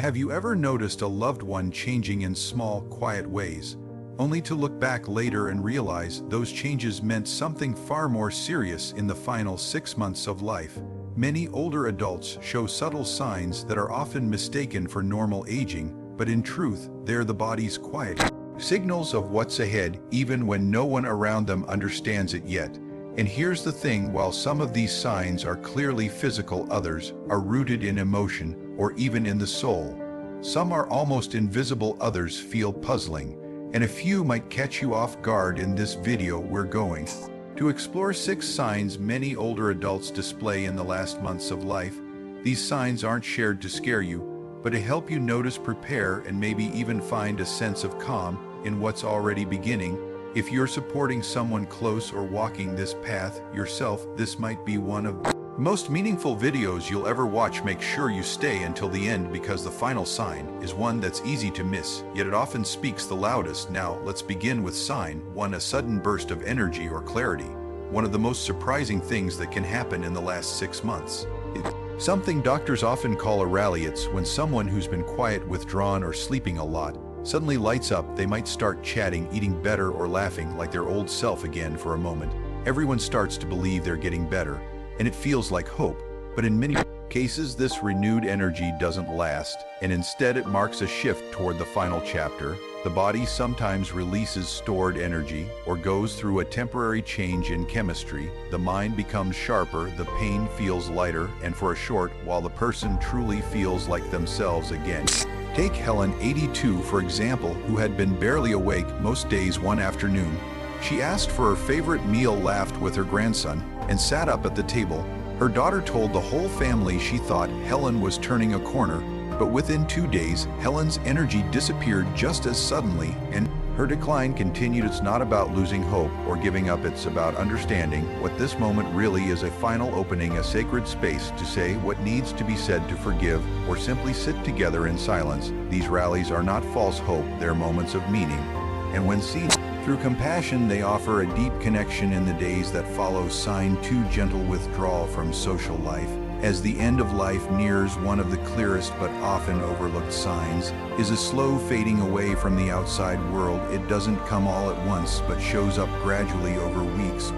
Have you ever noticed a loved one changing in small, quiet ways, only to look back later and realize those changes meant something far more serious in the final 6 months of life? Many older adults show subtle signs that are often mistaken for normal aging, but in truth, they're the body's quiet signals of what's ahead, even when no one around them understands it yet. And here's the thing, while some of these signs are clearly physical, others are rooted in emotion or even in the soul. Some are almost invisible, others feel puzzling, and a few might catch you off guard. In this video, we're going to explore 6 signs many older adults display in the last months of life. These signs aren't shared to scare you, but to help you notice, prepare, and maybe even find a sense of calm in what's already beginning. If you're supporting someone close or walking this path yourself, this might be one of the most meaningful videos you'll ever watch. Make sure you stay until the end, because the final sign is one that's easy to miss, yet it often speaks the loudest. Now, let's begin with sign 1, a sudden burst of energy or clarity. One of the most surprising things that can happen in the last 6 months. It's something doctors often call a rally. It's when someone who's been quiet, withdrawn, or sleeping a lot suddenly lights up. They might start chatting, eating better, or laughing like their old self again for a moment. Everyone starts to believe they're getting better, and it feels like hope. But in many cases, this renewed energy doesn't last, and instead it marks a shift toward the final chapter. The body sometimes releases stored energy or goes through a temporary change in chemistry. The mind becomes sharper, the pain feels lighter, and for a short while the person truly feels like themselves again. Take Helen, 82, for example, who had been barely awake most days. One afternoon, she asked for her favorite meal, laughed with her grandson, and sat up at the table. Her daughter told the whole family she thought Helen was turning a corner, but within 2 days, Helen's energy disappeared just as suddenly, and her decline continued. It's not about losing hope or giving up, it's about understanding what this moment really is: a final opening, a sacred space to say what needs to be said, to forgive, or simply sit together in silence. These rallies are not false hope, they're moments of meaning, and when seen through compassion, they offer a deep connection in the days that follow. Sign 2, gentle withdrawal from social life. As the end of life nears, one of the clearest but often overlooked signs is a slow fading away from the outside world. It doesn't come all at once, but shows up gradually over weeks,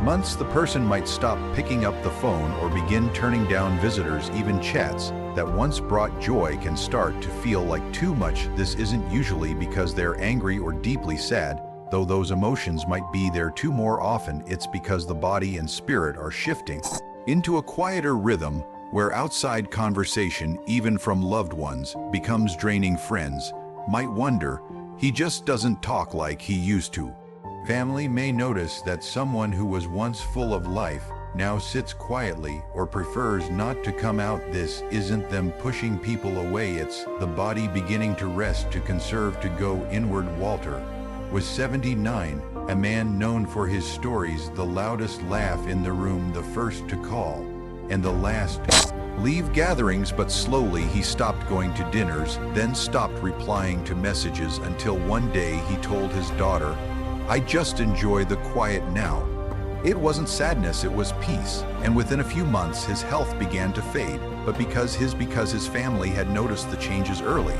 months. The person might stop picking up the phone or begin turning down visitors. Even chats that once brought joy can start to feel like too much. This isn't usually because they're angry or deeply sad, though those emotions might be there too. More often, it's because the body and spirit are shifting into a quieter rhythm where outside conversation, even from loved ones, becomes draining. Friends might wonder, he just doesn't talk like he used to. Family may notice that someone who was once full of life now sits quietly or prefers not to come out. This isn't them pushing people away, it's the body beginning to rest, to conserve, to go inward. Walter was 79, a man known for his stories, the loudest laugh in the room, the first to call, and the last to leave gatherings. But slowly he stopped going to dinners, then stopped replying to messages, until one day he told his daughter, "I just enjoy the quiet now." It wasn't sadness, it was peace. And within a few months his health began to fade, but because his family had noticed the changes early,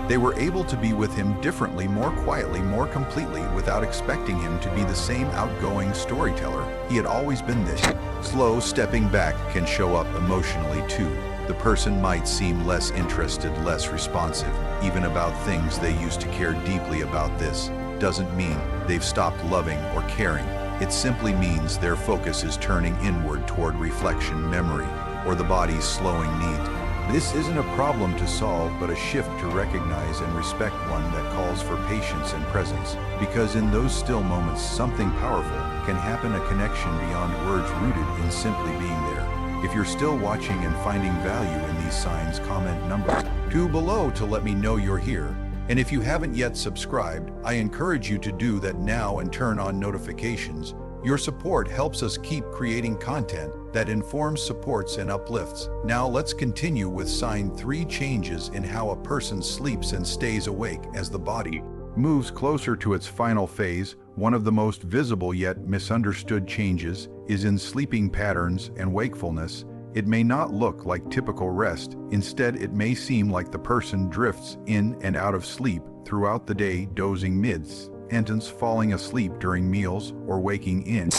they were able to be with him differently, more quietly, more completely, without expecting him to be the same outgoing storyteller he had always been. This slow stepping back can show up emotionally too. The person might seem less interested, less responsive, even about things they used to care deeply about. This doesn't mean they've stopped loving or caring. It simply means their focus is turning inward toward reflection, memory, or the body's slowing need. This isn't a problem to solve, but a shift to recognize and respect, one that calls for patience and presence. Because in those still moments, something powerful can happen, a connection beyond words rooted in simply being there. If you're still watching and finding value in these signs, comment number 2 below to let me know you're here. And if you haven't yet subscribed, I encourage you to do that now and turn on notifications. Your support helps us keep creating content that informs, supports, and uplifts. Now let's continue with sign 3, changes in how a person sleeps and stays awake. As the body moves closer to its final phase, one of the most visible yet misunderstood changes is in sleeping patterns and wakefulness. It may not look like typical rest. Instead, it may seem like the person drifts in and out of sleep throughout the day, dozing mid-sentence, falling asleep during meals, or waking in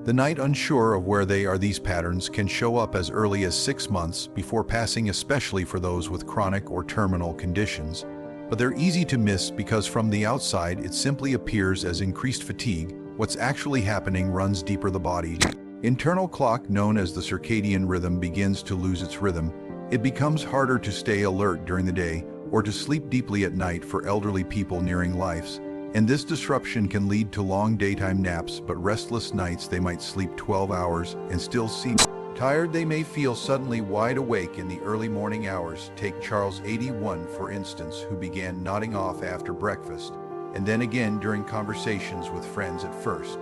the night unsure of where they are. These patterns can show up as early as 6 months before passing, especially for those with chronic or terminal conditions. But they're easy to miss because from the outside it simply appears as increased fatigue. What's actually happening runs deeper. The body internal clock, known as the circadian rhythm, begins to lose its rhythm. It becomes harder to stay alert during the day or to sleep deeply at night for elderly people nearing life's. And this disruption can lead to long daytime naps but restless nights. They might sleep 12 hours and still seem tired. They may feel suddenly wide awake in the early morning hours. Take Charles, 81, for instance, who began nodding off after breakfast, and then again during conversations with friends. At first,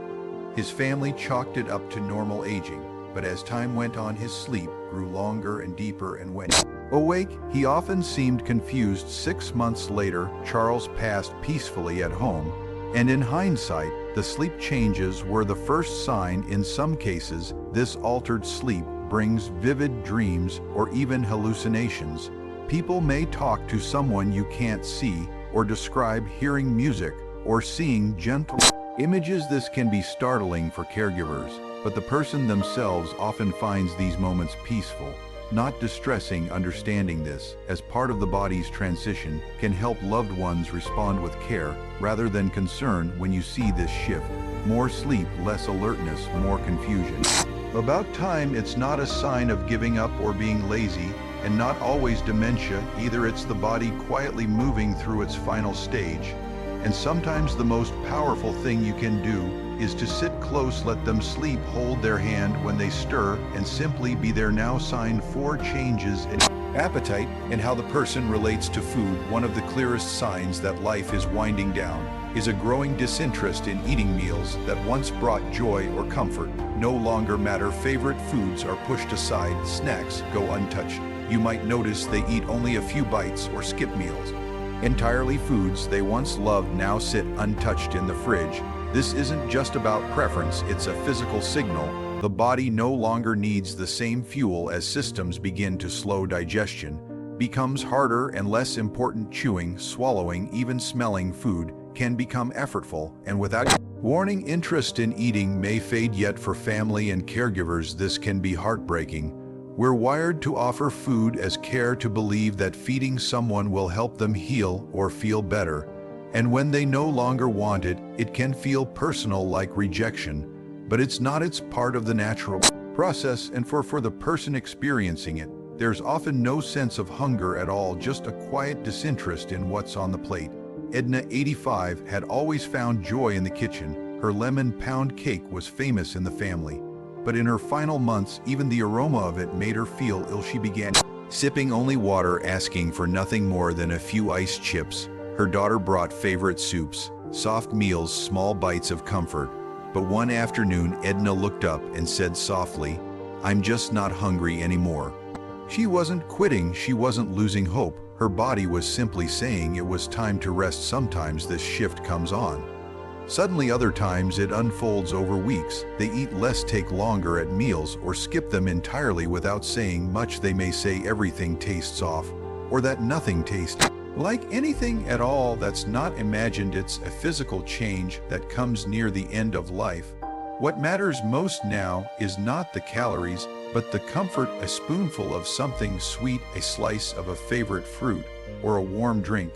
his family chalked it up to normal aging, but as time went on, his sleep grew longer and deeper, and when awake, he often seemed confused. 6 months later, Charles passed peacefully at home, and in hindsight, the sleep changes were the first sign. In some cases, this altered sleep brings vivid dreams or even hallucinations. People may talk to someone you can't see, or describe hearing music or seeing gentle images. This can be startling for caregivers, but the person themselves often finds these moments peaceful, not distressing. Understanding this as part of the body's transition can help loved ones respond with care rather than concern. When you see this shift, more sleep, less alertness, more confusion about time, it's not a sign of giving up or being lazy, and not always dementia either. It's the body quietly moving through its final stage. And sometimes the most powerful thing you can do is to sit close, let them sleep, hold their hand when they stir, and simply be there. Now, sign 4: changes in appetite and how the person relates to food. One of the clearest signs that life is winding down is a growing disinterest in eating. Meals that once brought joy or comfort no longer matter. Favorite foods are pushed aside. Snacks go untouched. You might notice they eat only a few bites or skip meals entirely. Foods they once loved now sit untouched in the fridge. This isn't just about preference, it's a physical signal. The body no longer needs the same fuel. As systems begin to slow, digestion becomes harder and less important. Chewing, swallowing, even smelling food can become effortful, and without warning, interest in eating may fade. Yet for family and caregivers, this can be heartbreaking. We're wired to offer food as care, to believe that feeding someone will help them heal or feel better. And when they no longer want it, it can feel personal, like rejection. But it's not. It's part of the natural process, and for the person experiencing it, there's often no sense of hunger at all, just a quiet disinterest in what's on the plate. Edna, 85, had always found joy in the kitchen. Her lemon pound cake was famous in the family. But in her final months, even the aroma of it made her feel ill. She began sipping only water, asking for nothing more than a few ice chips. Her daughter brought favorite soups, soft meals, small bites of comfort. But one afternoon, Edna looked up and said softly, "I'm just not hungry anymore." She wasn't quitting, she wasn't losing hope. Her body was simply saying it was time to rest. Sometimes this shift comes on suddenly, other times it unfolds over weeks. They eat less, take longer at meals, or skip them entirely without saying much. They may say everything tastes off, or that nothing tastes like anything at all. That's not imagined, it's a physical change that comes near the end of life. What matters most now is not the calories, but the comfort. A spoonful of something sweet, a slice of a favorite fruit, or a warm drink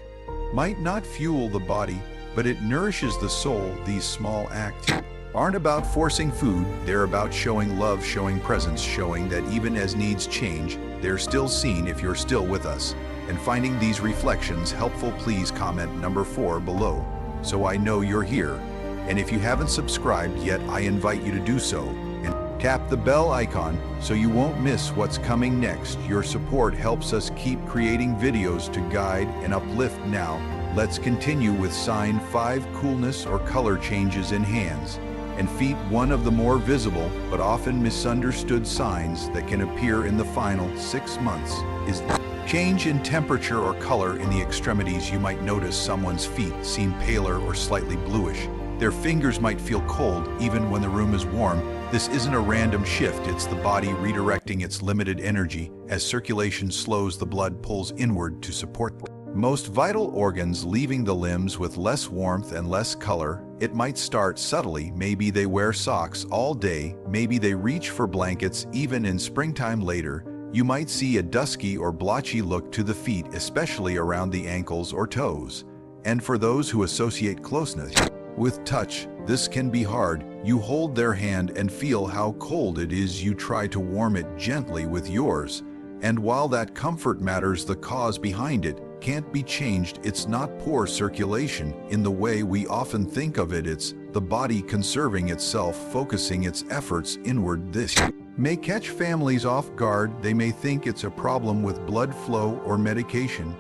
might not fuel the body, but it nourishes the soul. These small acts aren't about forcing food, they're about showing love, showing presence, showing that even as needs change, they're still seen. If you're still with us and finding these reflections helpful, please comment number 4 below so I know you're here. And if you haven't subscribed yet, I invite you to do so, and tap the bell icon so you won't miss what's coming next. Your support helps us keep creating videos to guide and uplift. Now, let's continue with sign 5: coolness or color changes in hands and feet. One of the more visible but often misunderstood signs that can appear in the final 6 months is change in temperature or color in the extremities. You might notice someone's feet seem paler or slightly bluish. Their fingers might feel cold even when the room is warm. This isn't a random shift, it's the body redirecting its limited energy as circulation slows, the blood pulls inward to support most vital organs, leaving the limbs with less warmth and less color. It might start subtly. Maybe they wear socks all day, maybe they reach for blankets even in springtime. Later, you might see a dusky or blotchy look to the feet, especially around the ankles or toes. And for those who associate closeness with touch, this can be hard. You hold their hand and feel how cold it is. You try to warm it gently with yours. And while that comfort matters, the cause behind it can't be changed. It's not poor circulation in the way we often think of it. It's the body conserving itself, focusing its efforts inward. This may catch families off guard. They may think it's a problem with blood flow or medication.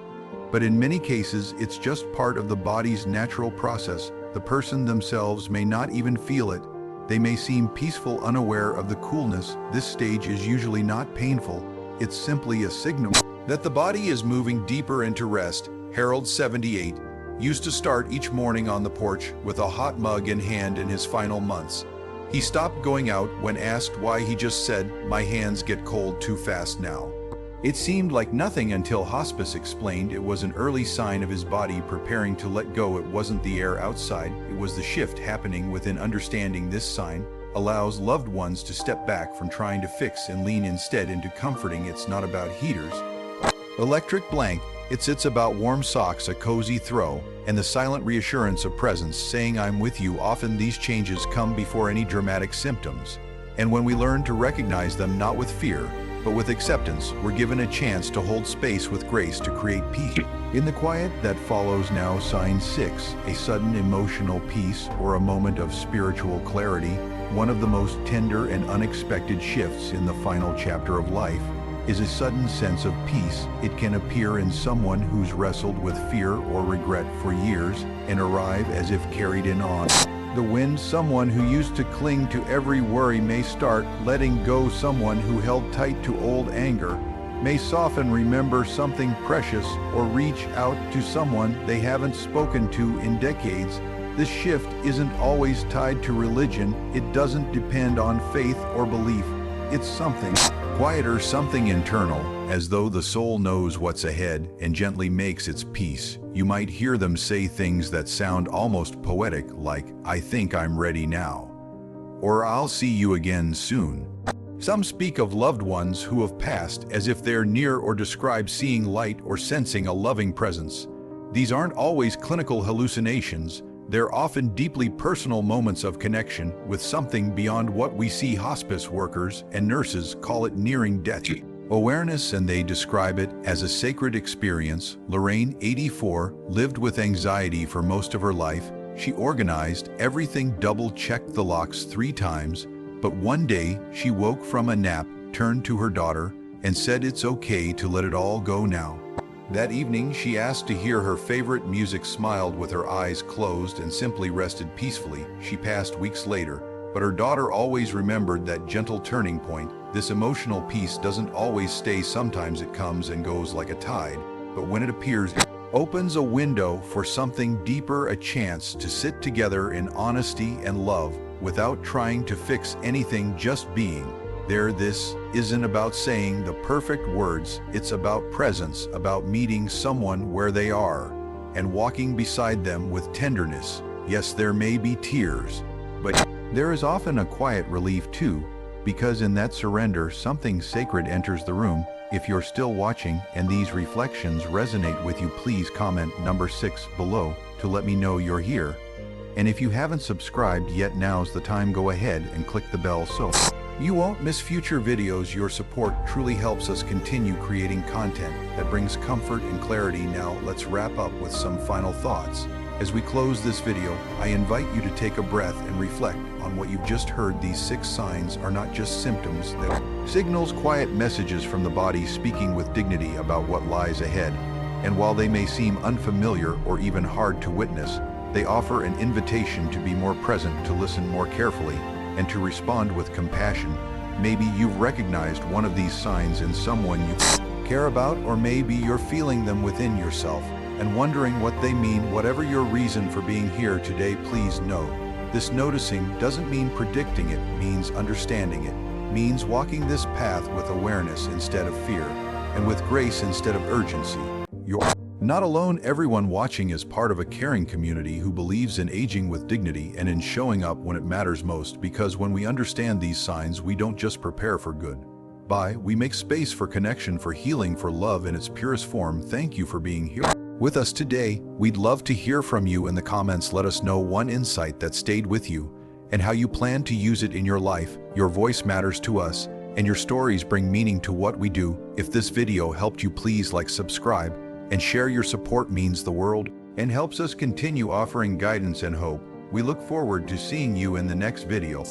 But in many cases, it's just part of the body's natural process. The person themselves may not even feel it. They may seem peaceful, unaware of the coolness. This stage is usually not painful. It's simply a signal that the body is moving deeper into rest. Harold, 78, used to start each morning on the porch with a hot mug in hand. In his final months, he stopped going out. When asked why, he just said, "My hands get cold too fast now." It seemed like nothing until hospice explained it was an early sign of his body preparing to let go. It wasn't the air outside, it was the shift happening within. Understanding this sign allows loved ones to step back from trying to fix and lean instead into comforting. It's not about heaters, electric blanket. It's about warm socks, a cozy throw, and the silent reassurance of presence, saying "I'm with you." Often these changes come before any dramatic symptoms. And when we learn to recognize them, not with fear, but with acceptance, we're given a chance to hold space with grace to create peace in the quiet that follows. Now, sign 6, a sudden emotional peace or a moment of spiritual clarity. One of the most tender and unexpected shifts in the final chapter of life is a sudden sense of peace. It can appear in someone who's wrestled with fear or regret for years and arrive as if carried in on the wind. Someone who used to cling to every worry may start letting go. Someone who held tight to old anger may soften, remember something precious, or reach out to someone they haven't spoken to in decades. This shift isn't always tied to religion. It doesn't depend on faith or belief. It's something quieter, something internal, as though the soul knows what's ahead and gently makes its peace. You might hear them say things that sound almost poetic, like, "I think I'm ready now," or "I'll see you again soon." Some speak of loved ones who have passed as if they're near, or describe seeing light or sensing a loving presence. These aren't always clinical hallucinations. They're often deeply personal moments of connection with something beyond what we see. Hospice workers and nurses call it nearing death awareness, and they describe it as a sacred experience. Lorraine, 84, lived with anxiety for most of her life. She organized everything, double-checked the locks 3 times, but one day she woke from a nap, turned to her daughter, and said it's okay to let it all go now. That evening, she asked to hear her favorite music, smiled with her eyes closed, and simply rested peacefully. She passed weeks later, but her daughter always remembered that gentle turning point. This emotional peace doesn't always stay. Sometimes it comes and goes like a tide, but when it appears, it opens a window for something deeper, a chance to sit together in honesty and love without trying to fix anything, just being there. This isn't about saying the perfect words. It's about presence, about meeting someone where they are and walking beside them with tenderness. Yes, there may be tears, but there is often a quiet relief too, because in that surrender, something sacred enters the room. If you're still watching and these reflections resonate with you, please comment number 6 below to let me know you're here. And if you haven't subscribed yet, now's the time. Go ahead and click the bell so you won't miss future videos. Your support truly helps us continue creating content that brings comfort and clarity. Now, let's wrap up with some final thoughts. As we close this video, I invite you to take a breath and reflect on what you've just heard. These 6 signs are not just symptoms, they're signals, quiet messages from the body speaking with dignity about what lies ahead. And while they may seem unfamiliar or even hard to witness, they offer an invitation to be more present, to listen more carefully, and to respond with compassion. Maybe you've recognized one of these signs in someone you care about, or maybe you're feeling them within yourself and wondering what they mean. Whatever your reason for being here today, please know This noticing doesn't mean predicting, it means understanding it, means walking this path with awareness instead of fear, and with grace instead of urgency. You're not alone. Everyone watching is part of a caring community who believes in aging with dignity and in showing up when it matters most, because when we understand these signs, we don't just prepare for good. We make space for connection, for healing, for love in its purest form. Thank you for being here with us today. We'd love to hear from you in the comments. Let us know one insight that stayed with you and how you plan to use it in your life. Your voice matters to us, and your stories bring meaning to what we do. If this video helped you, please like, subscribe, and share. Your support means the world and helps us continue offering guidance and hope. We look forward to seeing you in the next video.